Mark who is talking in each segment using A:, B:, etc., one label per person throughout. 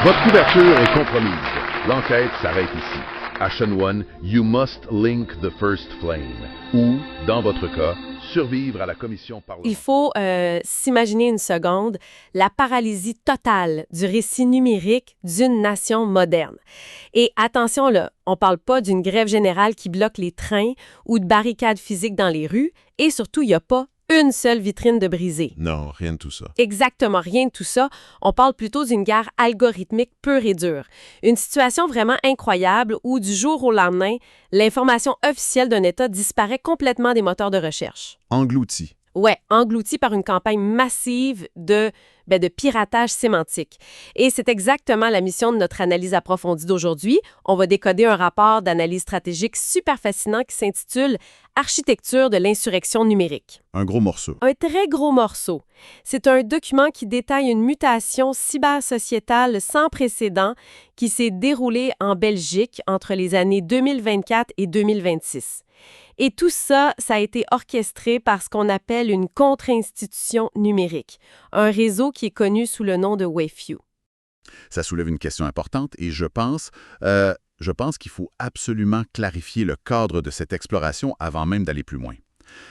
A: Votre couverture est compromise. L'enquête s'arrête ici. Action 1, you must link the first flame. Ou, dans votre cas, survivre à la commission parlementaire.
B: Il faut s'imaginer une seconde la paralysie totale du récit numérique d'une nation moderne. Et attention là, on parle pas d'une grève générale qui bloque les trains ou de barricades physiques dans les rues. Et surtout, il n'y a pas une seule vitrine de brisée.
C: Non, rien de tout ça.
B: Exactement, rien de tout ça. On parle plutôt d'une guerre algorithmique pure et dure. Une situation vraiment incroyable où, du jour au lendemain, l'information officielle d'un État disparaît complètement des moteurs de recherche.
C: Englouti.
B: Ouais, englouti par une campagne massive de piratage sémantique. Et c'est exactement la mission de notre analyse approfondie d'aujourd'hui. On va décoder un rapport d'analyse stratégique super fascinant qui s'intitule « Architecture de l'insurrection numérique ».
C: Un gros morceau.
B: Un très gros morceau. C'est un document qui détaille une mutation cybersociétale sans précédent qui s'est déroulée en Belgique entre les années 2024 et 2026. Et tout ça, ça a été orchestré par ce qu'on appelle une contre-institution numérique, un réseau qui est connu sous le nom de Waveview.
C: Ça soulève une question importante et je pense qu'il faut absolument clarifier le cadre de cette exploration avant même d'aller plus loin.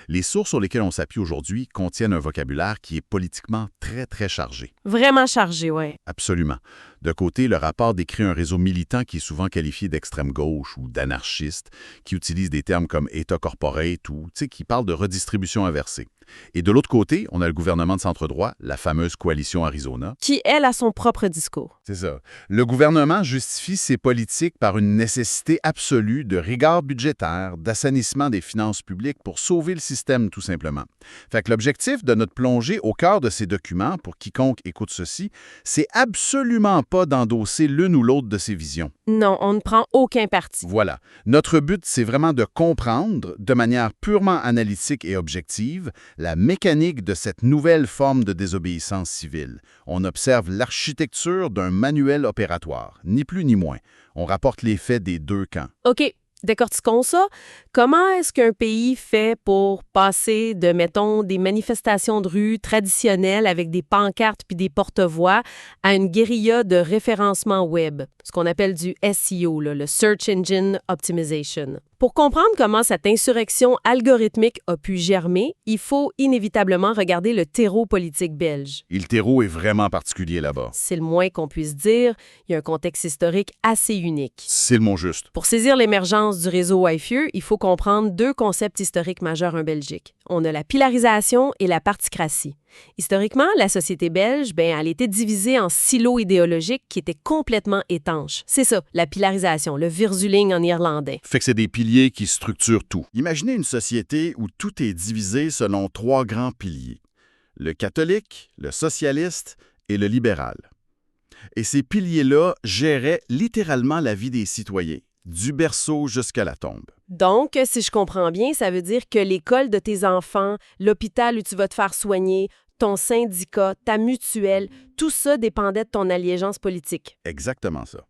C: Les sources sur lesquelles on s'appuie aujourd'hui contiennent un vocabulaire qui est politiquement très, très chargé.
B: Vraiment chargé, oui.
C: Absolument. De côté, le rapport décrit un réseau militant qui est souvent qualifié d'extrême gauche ou d'anarchiste, qui utilise des termes comme État corporate ou qui parle de redistribution inversée. Et de l'autre côté, on a le gouvernement de centre-droit, la fameuse coalition Arizona.
B: Qui, elle, a son propre discours.
C: C'est ça. Le gouvernement justifie ses politiques par une nécessité absolue de rigueur budgétaire, d'assainissement des finances publiques pour sauver le système, tout simplement. Fait que l'objectif de notre plongée au cœur de ces documents, pour quiconque écoute ceci, c'est absolument pas d'endosser l'une ou l'autre de ces visions.
B: Non, on ne prend aucun parti.
C: Voilà. Notre but, c'est vraiment de comprendre, de manière purement analytique et objective, la mécanique de cette nouvelle forme de désobéissance civile. On observe l'architecture d'un manuel opératoire, ni plus ni moins. On rapporte les faits des deux camps.
B: OK. Décortiquons ça. Comment est-ce qu'un pays fait pour passer de, mettons, des manifestations de rue traditionnelles avec des pancartes puis des porte-voix à une guérilla de référencement web, ce qu'on appelle du SEO, là, le Search Engine Optimization? Pour comprendre comment cette insurrection algorithmique a pu germer, il faut inévitablement regarder le terreau politique belge.
C: Et le terreau est vraiment particulier là-bas.
B: C'est le moins qu'on puisse dire. Il y a un contexte historique assez unique.
C: C'est le mot juste.
B: Pour saisir l'émergence du réseau Waveview, il faut comprendre deux concepts historiques majeurs en Belgique. On a la pilarisation et la particratie. Historiquement, la société belge, elle était divisée en silos idéologiques qui étaient complètement étanches. C'est ça, la pilarisation, le virzuling en irlandais.
C: Fait que c'est des piliers qui structurent tout. Imaginez une société où tout est divisé selon trois grands piliers. Le catholique, le socialiste et le libéral. Et ces piliers-là géraient littéralement la vie des citoyens, du berceau jusqu'à la tombe.
B: Donc, si je comprends bien, ça veut dire que l'école de tes enfants, l'hôpital où tu vas te faire soigner, ton syndicat, ta mutuelle, tout ça dépendait de ton allégeance politique.
C: Exactement ça.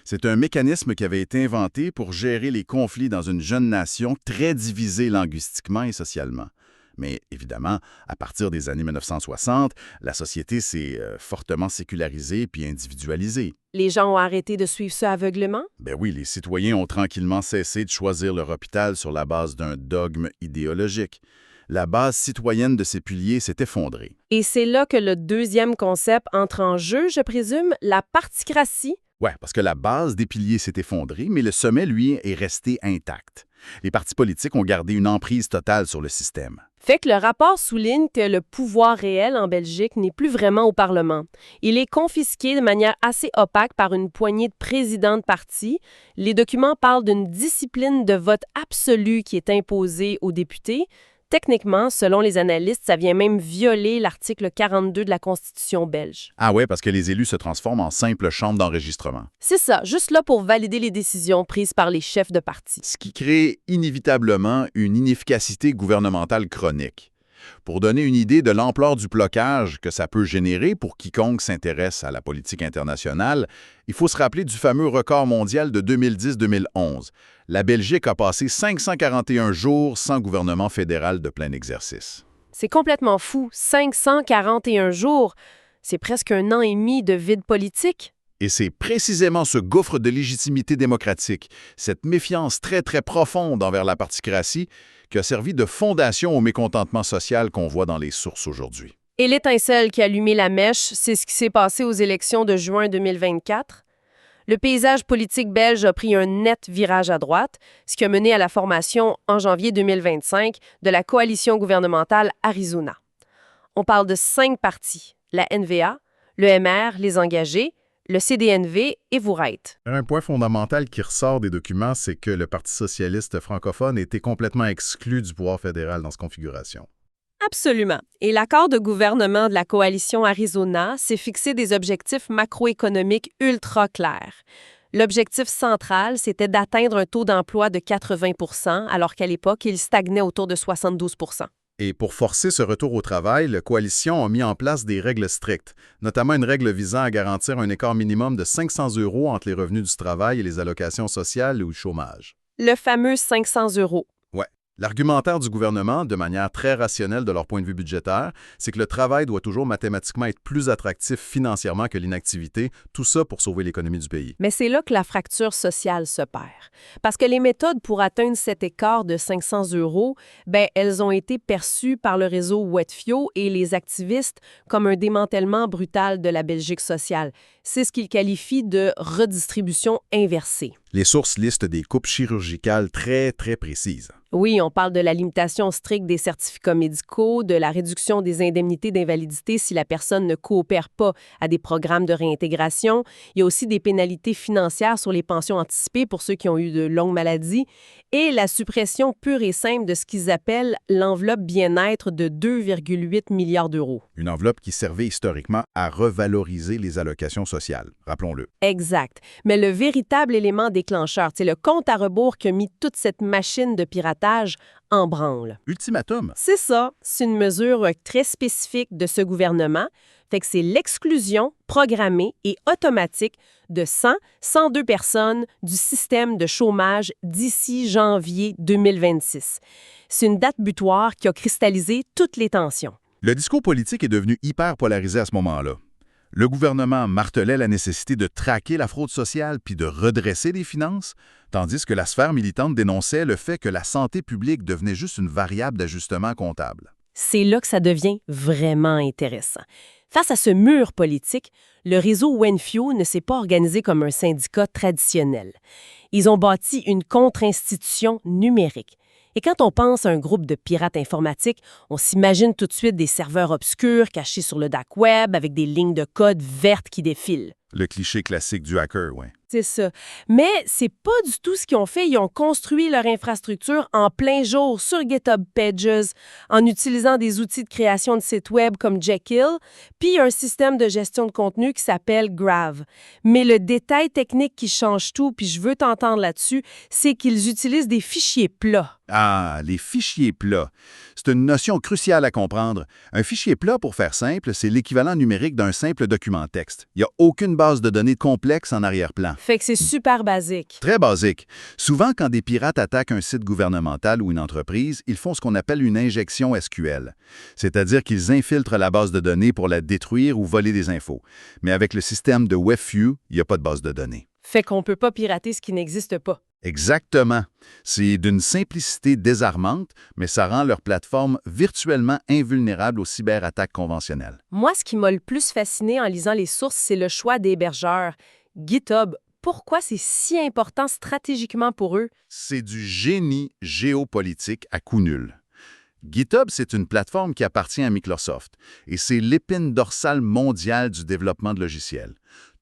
C: C'est un mécanisme qui avait été inventé pour gérer les conflits dans une jeune nation très divisée linguistiquement et socialement. Mais évidemment, à partir des années 1960, la société s'est fortement sécularisée puis individualisée.
B: Les gens ont arrêté de suivre ça aveuglément?
C: Ben oui, les citoyens ont tranquillement cessé de choisir leur hôpital sur la base d'un dogme idéologique. La base citoyenne de ces piliers s'est effondrée.
B: Et c'est là que le deuxième concept entre en jeu, je présume, la particratie.
C: Ouais, parce que la base des piliers s'est effondrée, mais le sommet, lui, est resté intact. Les partis politiques ont gardé une emprise totale sur le système.
B: Fait que le rapport souligne que le pouvoir réel en Belgique n'est plus vraiment au Parlement. Il est confisqué de manière assez opaque par une poignée de présidents de partis. Les documents parlent d'une discipline de vote absolue qui est imposée aux députés. Techniquement, selon les analystes, ça vient même violer l'article 42 de la Constitution belge.
C: Ah ouais, parce que les élus se transforment en simple chambre d'enregistrement.
B: C'est ça, juste là pour valider les décisions prises par les chefs de parti.
C: Ce qui crée inévitablement une inefficacité gouvernementale chronique. Pour donner une idée de l'ampleur du blocage que ça peut générer pour quiconque s'intéresse à la politique internationale, il faut se rappeler du fameux record mondial de 2010-2011. La Belgique a passé 541 jours sans gouvernement fédéral de plein exercice.
B: C'est complètement fou. 541 jours. C'est presque un an et demi de vide politique.
C: Et c'est précisément ce gouffre de légitimité démocratique, cette méfiance très très profonde envers la particratie, qui a servi de fondation au mécontentement social qu'on voit dans les sources aujourd'hui.
B: Et l'étincelle qui a allumé la mèche, c'est ce qui s'est passé aux élections de juin 2024. Le paysage politique belge a pris un net virage à droite, ce qui a mené à la formation, en janvier 2025, de la coalition gouvernementale Arizona. On parle de 5 partis, la NVA, le MR, les Engagés, le CDNV et Voureit.
D: Un point fondamental qui ressort des documents, c'est que le Parti socialiste francophone était complètement exclu du pouvoir fédéral dans cette configuration.
B: Absolument. Et l'accord de gouvernement de la coalition Arizona s'est fixé des objectifs macroéconomiques ultra clairs. L'objectif central, c'était d'atteindre un taux d'emploi de 80 % alors qu'à l'époque, il stagnait autour de 72 %.
D: Et pour forcer ce retour au travail, la coalition a mis en place des règles strictes, notamment une règle visant à garantir un écart minimum de 500 € entre les revenus du travail et les allocations sociales ou le chômage.
B: Le fameux 500 €.
D: Ouais. L'argumentaire du gouvernement, de manière très rationnelle de leur point de vue budgétaire, c'est que le travail doit toujours mathématiquement être plus attractif financièrement que l'inactivité, tout ça pour sauver l'économie du pays.
B: Mais c'est là que la fracture sociale se perd. Parce que les méthodes pour atteindre cet écart de 500 €, elles ont été perçues par le réseau Wetfio et les activistes comme un démantèlement brutal de la Belgique sociale. C'est ce qu'ils qualifient de redistribution inversée.
D: Les sources listent des coupes chirurgicales très, très précises.
B: Oui, on parle de la limitation stricte des certificats médicaux, de la réduction des indemnités d'invalidité si la personne ne coopère pas à des programmes de réintégration. Il y a aussi des pénalités financières sur les pensions anticipées pour ceux qui ont eu de longues maladies et la suppression pure et simple de ce qu'ils appellent l'enveloppe bien-être de 2,8 milliards d'euros.
D: Une enveloppe qui servait historiquement à revaloriser les allocations sociales, rappelons-le.
B: Exact. Mais le véritable élément déclencheur, c'est le compte à rebours qui a mis toute cette machine de piratage en branle.
D: Ultimatum.
B: C'est ça. C'est une mesure très spécifique de ce gouvernement. Fait que c'est l'exclusion programmée et automatique de 102 personnes du système de chômage d'ici janvier 2026. C'est une date butoir qui a cristallisé toutes les tensions.
D: Le discours politique est devenu hyper polarisé à ce moment-là. Le gouvernement martelait la nécessité de traquer la fraude sociale puis de redresser les finances, tandis que la sphère militante dénonçait le fait que la santé publique devenait juste une variable d'ajustement comptable.
B: C'est là que ça devient vraiment intéressant. Face à ce mur politique, le réseau Wetfio ne s'est pas organisé comme un syndicat traditionnel. Ils ont bâti une contre-institution numérique. Et quand on pense à un groupe de pirates informatiques, on s'imagine tout de suite des serveurs obscurs cachés sur le dark web avec des lignes de code vertes qui défilent.
D: Le cliché classique du hacker, oui.
B: C'est ça. Mais c'est pas du tout ce qu'ils ont fait. Ils ont construit leur infrastructure en plein jour sur GitHub Pages en utilisant des outils de création de sites web comme Jekyll, puis un système de gestion de contenu qui s'appelle Grav. Mais le détail technique qui change tout, puis je veux t'entendre là-dessus, c'est qu'ils utilisent des fichiers plats.
D: Ah, les fichiers plats. C'est une notion cruciale à comprendre. Un fichier plat, pour faire simple, c'est l'équivalent numérique d'un simple document texte. Il n'y a aucune base de données complexe en arrière-plan.
B: Fait que c'est super basique.
D: Très basique. Souvent, quand des pirates attaquent un site gouvernemental ou une entreprise, ils font ce qu'on appelle une injection SQL. C'est-à-dire qu'ils infiltrent la base de données pour la détruire ou voler des infos. Mais avec le système de Wetfio, il n'y a pas de base de données.
B: Fait qu'on peut pas pirater ce qui n'existe pas.
D: Exactement. C'est d'une simplicité désarmante, mais ça rend leur plateforme virtuellement invulnérable aux cyberattaques conventionnelles.
B: Moi, ce qui m'a le plus fasciné en lisant les sources, c'est le choix des hébergeurs. GitHub, pourquoi c'est si important stratégiquement pour eux?
D: C'est du génie géopolitique à coup nul. GitHub, c'est une plateforme qui appartient à Microsoft et c'est l'épine dorsale mondiale du développement de logiciels.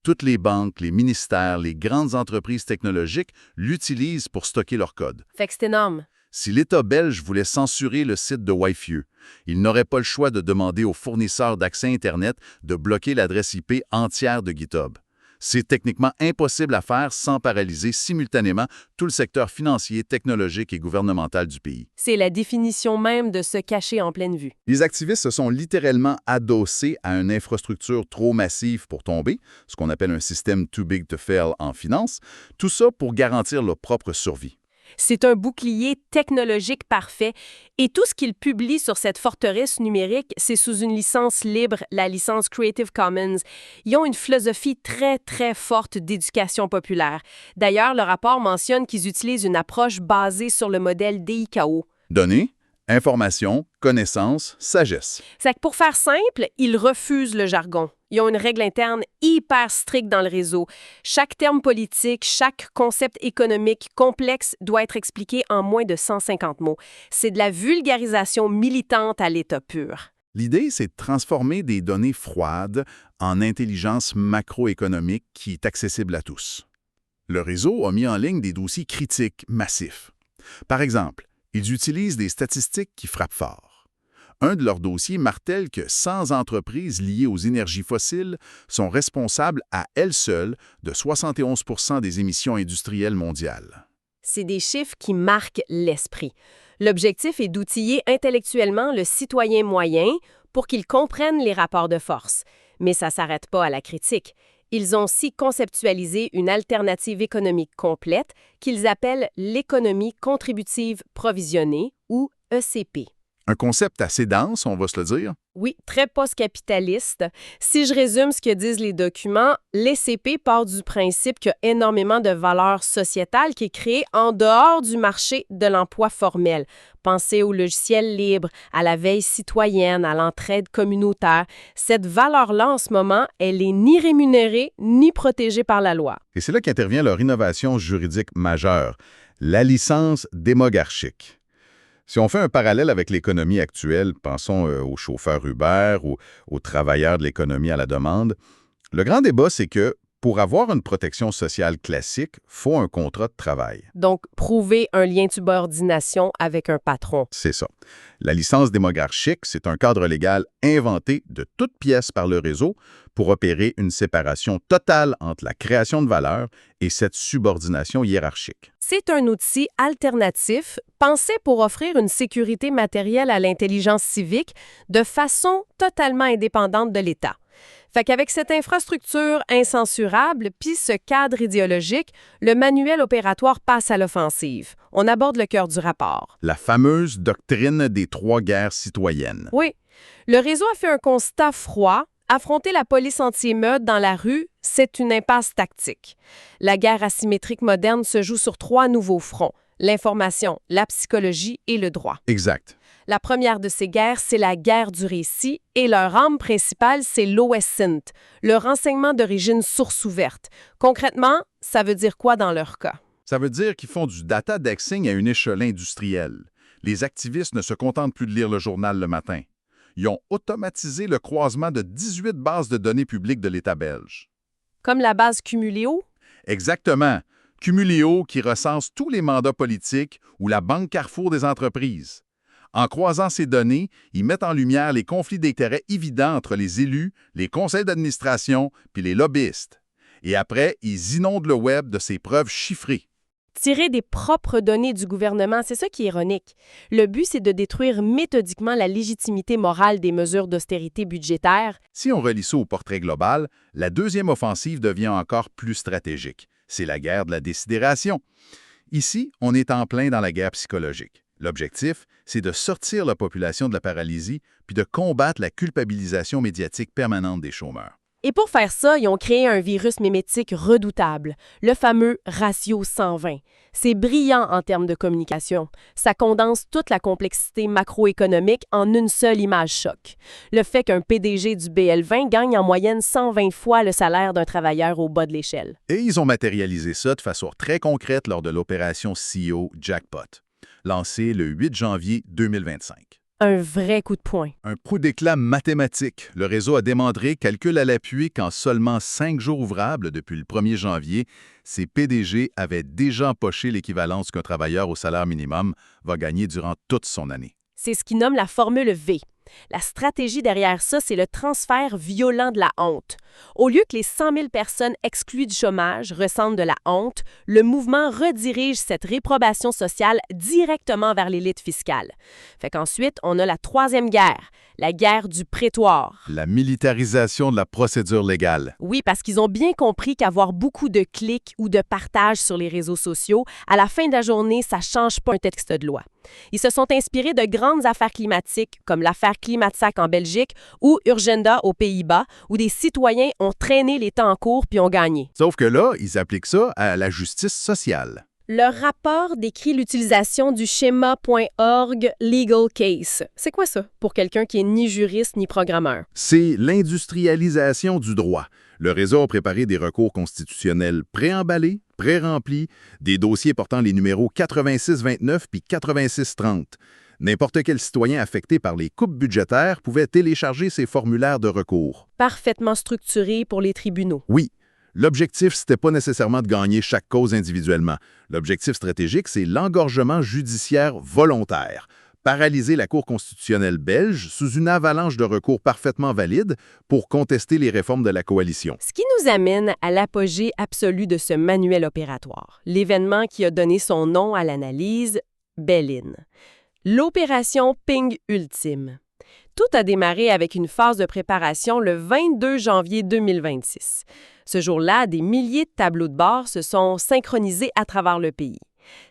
D: Toutes les banques, les ministères, les grandes entreprises technologiques l'utilisent pour stocker leur code.
B: Fait que c'est énorme.
D: Si l'État belge voulait censurer le site de Wetfio, il n'aurait pas le choix de demander aux fournisseurs d'accès Internet de bloquer l'adresse IP entière de GitHub. C'est techniquement impossible à faire sans paralyser simultanément tout le secteur financier, technologique et gouvernemental du pays.
B: C'est la définition même de se cacher en pleine vue.
D: Les activistes se sont littéralement adossés à une infrastructure trop massive pour tomber, ce qu'on appelle un système too big to fail en finance, tout ça pour garantir leur propre survie.
B: C'est un bouclier technologique parfait et tout ce qu'il publie sur cette forteresse numérique, c'est sous une licence libre, la licence Creative Commons. Ils ont une philosophie très, très forte d'éducation populaire. D'ailleurs, le rapport mentionne qu'ils utilisent une approche basée sur le modèle DICAO.
C: Données, information, connaissance, sagesse.
B: C'est que pour faire simple, ils refusent le jargon. Ils ont une règle interne hyper stricte dans le réseau. Chaque terme politique, chaque concept économique complexe doit être expliqué en moins de 150 mots. C'est de la vulgarisation militante à l'état pur.
C: L'idée, c'est de transformer des données froides en intelligence macroéconomique qui est accessible à tous. Le réseau a mis en ligne des dossiers critiques massifs. Par exemple, ils utilisent des statistiques qui frappent fort. Un de leurs dossiers martèle que 100 entreprises liées aux énergies fossiles sont responsables à elles seules de 71 % des émissions industrielles mondiales.
B: C'est des chiffres qui marquent l'esprit. L'objectif est d'outiller intellectuellement le citoyen moyen pour qu'il comprenne les rapports de force. Mais ça ne s'arrête pas à la critique. Ils ont aussi conceptualisé une alternative économique complète qu'ils appellent l'économie contributive provisionnée, ou ECP.
C: Un concept assez dense, on va se le dire.
B: Oui, très post-capitaliste. Si je résume ce que disent les documents, l'ECP part du principe qu'il y a énormément de valeur sociétale qui est créée en dehors du marché de l'emploi formel. Pensez au logiciel libre, à la veille citoyenne, à l'entraide communautaire. Cette valeur-là, en ce moment, elle est ni rémunérée ni protégée par la loi.
C: Et c'est là qu'intervient leur innovation juridique majeure, la licence démogarchique. Si on fait un parallèle avec l'économie actuelle, pensons aux chauffeurs Uber ou aux travailleurs de l'économie à la demande, le grand débat, c'est que pour avoir une protection sociale classique, il faut un contrat de travail.
B: Donc, prouver un lien de subordination avec un patron.
C: C'est ça. La licence démogarchique, c'est un cadre légal inventé de toutes pièces par le réseau pour opérer une séparation totale entre la création de valeur et cette subordination hiérarchique.
B: C'est un outil alternatif pensé pour offrir une sécurité matérielle à l'intelligence civique de façon totalement indépendante de l'État. Fait qu'avec cette infrastructure incensurable puis ce cadre idéologique, le manuel opératoire passe à l'offensive. On aborde le cœur du rapport.
C: La fameuse doctrine des 3 guerres citoyennes.
B: Oui. Le réseau a fait un constat froid. Affronter la police anti-émeute dans la rue, c'est une impasse tactique. La guerre asymétrique moderne se joue sur 3 nouveaux fronts: l'information, la psychologie et le droit.
C: Exact.
B: La première de ces guerres, c'est la guerre du récit, et leur arme principale, c'est l'OSINT, le renseignement d'origine source ouverte. Concrètement, ça veut dire quoi dans leur cas?
C: Ça veut dire qu'ils font du data dexing à une échelle industrielle. Les activistes ne se contentent plus de lire le journal le matin. Ils ont automatisé le croisement de 18 bases de données publiques de l'État belge.
B: Comme la base Cumuléo?
C: Exactement. Cumuléo qui recense tous les mandats politiques ou la banque Carrefour des entreprises. En croisant ces données, ils mettent en lumière les conflits d'intérêts évidents entre les élus, les conseils d'administration puis les lobbyistes. Et après, ils inondent le web de ces preuves chiffrées.
B: Tirer des propres données du gouvernement, c'est ça qui est ironique. Le but, c'est de détruire méthodiquement la légitimité morale des mesures d'austérité budgétaire.
C: Si on relie ça au portrait global, la deuxième offensive devient encore plus stratégique. C'est la guerre de la désidération. Ici, on est en plein dans la guerre psychologique. L'objectif, c'est de sortir la population de la paralysie puis de combattre la culpabilisation médiatique permanente des chômeurs.
B: Et pour faire ça, ils ont créé un virus mimétique redoutable, le fameux ratio 120. C'est brillant en termes de communication. Ça condense toute la complexité macroéconomique en une seule image choc. Le fait qu'un PDG du BL20 gagne en moyenne 120 fois le salaire d'un travailleur au bas de l'échelle.
C: Et ils ont matérialisé ça de façon très concrète lors de l'opération CEO Jackpot, lancée le 8 janvier 2025.
B: Un vrai coup de poing.
C: Un coup d'éclat mathématique. Le réseau a démontré, calcul à l'appui, qu'en seulement 5 jours ouvrables depuis le 1er janvier, ces PDG avaient déjà empoché l'équivalent qu'un travailleur au salaire minimum va gagner durant toute son année.
B: C'est ce qu'ils nomment la formule V. La stratégie derrière ça, c'est le transfert violent de la honte. Au lieu que les 100 000 personnes exclues du chômage ressentent de la honte, le mouvement redirige cette réprobation sociale directement vers l'élite fiscale. Fait qu'ensuite, on a la troisième guerre, la guerre du prétoire.
C: La militarisation de la procédure légale.
B: Oui, parce qu'ils ont bien compris qu'avoir beaucoup de clics ou de partages sur les réseaux sociaux, à la fin de la journée, ça ne change pas un texte de loi. Ils se sont inspirés de grandes affaires climatiques, comme l'affaire Climatsac en Belgique ou Urgenda aux Pays-Bas, où des citoyens ont traîné les temps en cours puis ont gagné.
C: Sauf que là, ils appliquent ça à la justice sociale.
B: Leur rapport décrit l'utilisation du schéma.org Legal Case. C'est quoi ça, pour quelqu'un qui est ni juriste ni programmeur?
C: C'est l'industrialisation du droit. Le réseau a préparé des recours constitutionnels préemballés, pré-remplis, des dossiers portant les numéros 8629 puis 8630. N'importe quel citoyen affecté par les coupes budgétaires pouvait télécharger ces formulaires de recours.
B: Parfaitement structuré pour les tribunaux.
C: Oui. L'objectif, c'était pas nécessairement de gagner chaque cause individuellement. L'objectif stratégique, c'est l'engorgement judiciaire volontaire. Paralyser la Cour constitutionnelle belge sous une avalanche de recours parfaitement valides pour contester les réformes de la coalition.
B: Ce qui nous amène à l'apogée absolue de ce manuel opératoire, l'événement qui a donné son nom à l'analyse, Bell-in. L'opération Ping Ultime. Tout a démarré avec une phase de préparation le 22 janvier 2026. Ce jour-là, des milliers de tableaux de bord se sont synchronisés à travers le pays.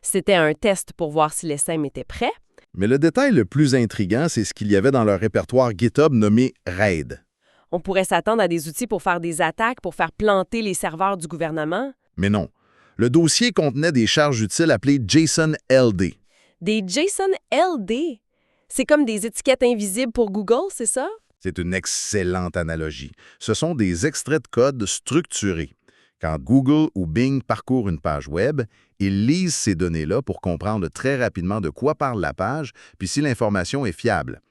B: C'était un test pour voir si les SEM étaient prêts.
C: Mais le détail le plus intriguant, c'est ce qu'il y avait dans leur répertoire GitHub nommé RAID.
B: On pourrait s'attendre à des outils pour faire des attaques, pour faire planter les serveurs du gouvernement.
C: Mais non. Le dossier contenait des charges utiles appelées JSON-LD.
B: Des JSON-LD? C'est comme des étiquettes invisibles pour Google, c'est ça?
C: C'est une excellente analogie. Ce sont des extraits de code structurés. Quand Google ou Bing parcourent une page web, ils lisent ces données-là pour comprendre très rapidement de quoi parle la page, puis si l'information est fiable.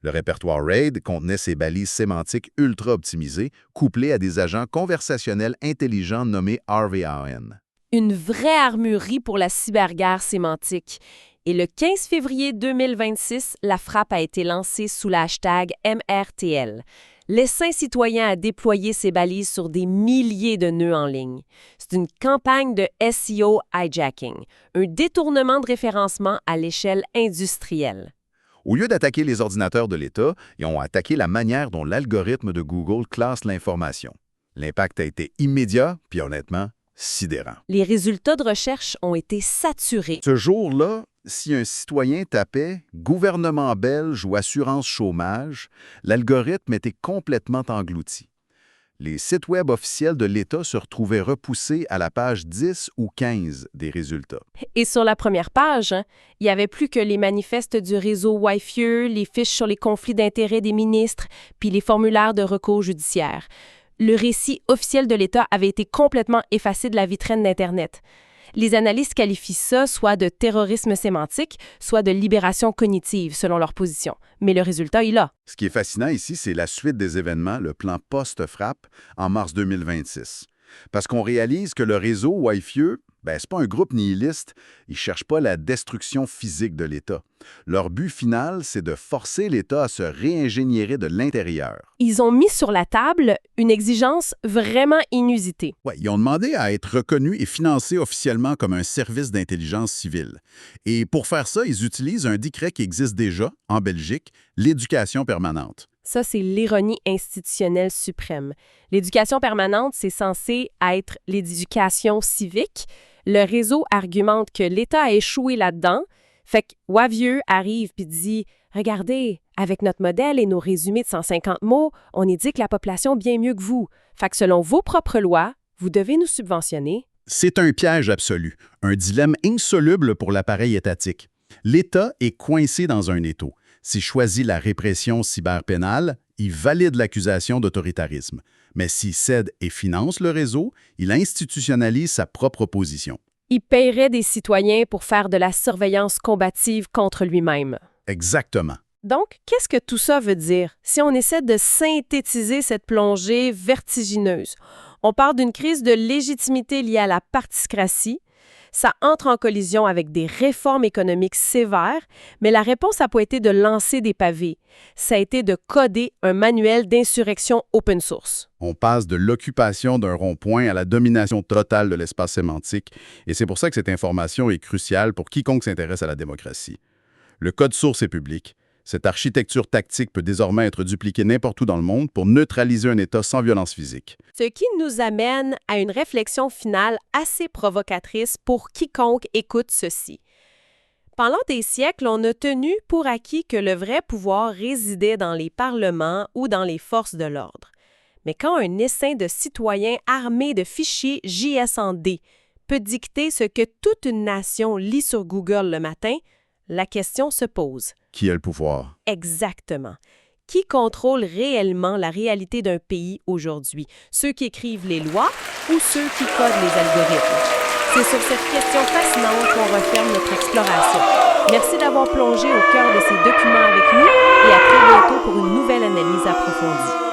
C: Le répertoire RAID contenait ces balises sémantiques ultra optimisées, couplées à des agents conversationnels intelligents nommés RVAN.
B: Une vraie armurerie pour la cyberguerre sémantique. Et le 15 février 2026, la frappe a été lancée sous l'hashtag MRTL. L'essaim citoyen a déployé ses balises sur des milliers de nœuds en ligne. C'est une campagne de SEO hijacking, un détournement de référencement à l'échelle industrielle.
C: Au lieu d'attaquer les ordinateurs de l'État, ils ont attaqué la manière dont l'algorithme de Google classe l'information. L'impact a été immédiat, puis honnêtement, sidérant.
B: Les résultats de recherche ont été saturés.
C: Ce jour-là, si un citoyen tapait « gouvernement belge » ou « assurance chômage », l'algorithme était complètement englouti. Les sites web officiels de l'État se retrouvaient repoussés à la page 10 ou 15 des résultats.
B: Et sur la première page, il n'y avait plus que les manifestes du réseau Wi-Fi, les fiches sur les conflits d'intérêts des ministres, puis les formulaires de recours judiciaire. Le récit officiel de l'État avait été complètement effacé de la vitrine d'Internet. Les analystes qualifient ça soit de terrorisme sémantique, soit de libération cognitive, selon leur position. Mais le résultat est là.
C: Ce qui est fascinant ici, c'est la suite des événements, le plan post-frappe, en mars 2026. Parce qu'on réalise que le réseau Wi-Fi, c'est pas un groupe nihiliste, ils cherchent pas la destruction physique de l'État. Leur but final, c'est de forcer l'État à se réingénierer de l'intérieur.
B: Ils ont mis sur la table une exigence vraiment inusitée.
C: Ouais, ils ont demandé à être reconnus et financés officiellement comme un service d'intelligence civile. Et pour faire ça, ils utilisent un décret qui existe déjà, en Belgique, l'éducation permanente.
B: Ça, c'est l'ironie institutionnelle suprême. L'éducation permanente, c'est censé être l'éducation civique. Le réseau argumente que l'État a échoué là-dedans. Fait que Wavieux arrive puis dit « Regardez, avec notre modèle et nos résumés de 150 mots, on éduque la population bien mieux que vous. Fait que selon vos propres lois, vous devez nous subventionner. »
C: C'est un piège absolu, un dilemme insoluble pour l'appareil étatique. L'État est coincé dans un étau. S'il choisit la répression cyberpénale, il valide l'accusation d'autoritarisme. Mais s'il cède et finance le réseau, il institutionnalise sa propre position.
B: Il paierait des citoyens pour faire de la surveillance combative contre lui-même.
C: Exactement.
B: Donc, qu'est-ce que tout ça veut dire? Si on essaie de synthétiser cette plongée vertigineuse, on parle d'une crise de légitimité liée à la particratie. Ça entre en collision avec des réformes économiques sévères, mais la réponse n'a pas été de lancer des pavés. Ça a été de coder un manuel d'insurrection open source.
C: On passe de l'occupation d'un rond-point à la domination totale de l'espace sémantique, et c'est pour ça que cette information est cruciale pour quiconque s'intéresse à la démocratie. Le code source est public. Cette architecture tactique peut désormais être dupliquée n'importe où dans le monde pour neutraliser un État sans violence physique.
B: Ce qui nous amène à une réflexion finale assez provocatrice pour quiconque écoute ceci. Pendant des siècles, on a tenu pour acquis que le vrai pouvoir résidait dans les parlements ou dans les forces de l'ordre. Mais quand un essaim de citoyens armés de fichiers JS&D peut dicter ce que toute une nation lit sur Google le matin, la question se pose.
C: Qui a le pouvoir?
B: Exactement. Qui contrôle réellement la réalité d'un pays aujourd'hui? Ceux qui écrivent les lois ou ceux qui codent les algorithmes? C'est sur cette question fascinante qu'on referme notre exploration. Merci d'avoir plongé au cœur de ces documents avec nous et à très bientôt pour une nouvelle analyse approfondie.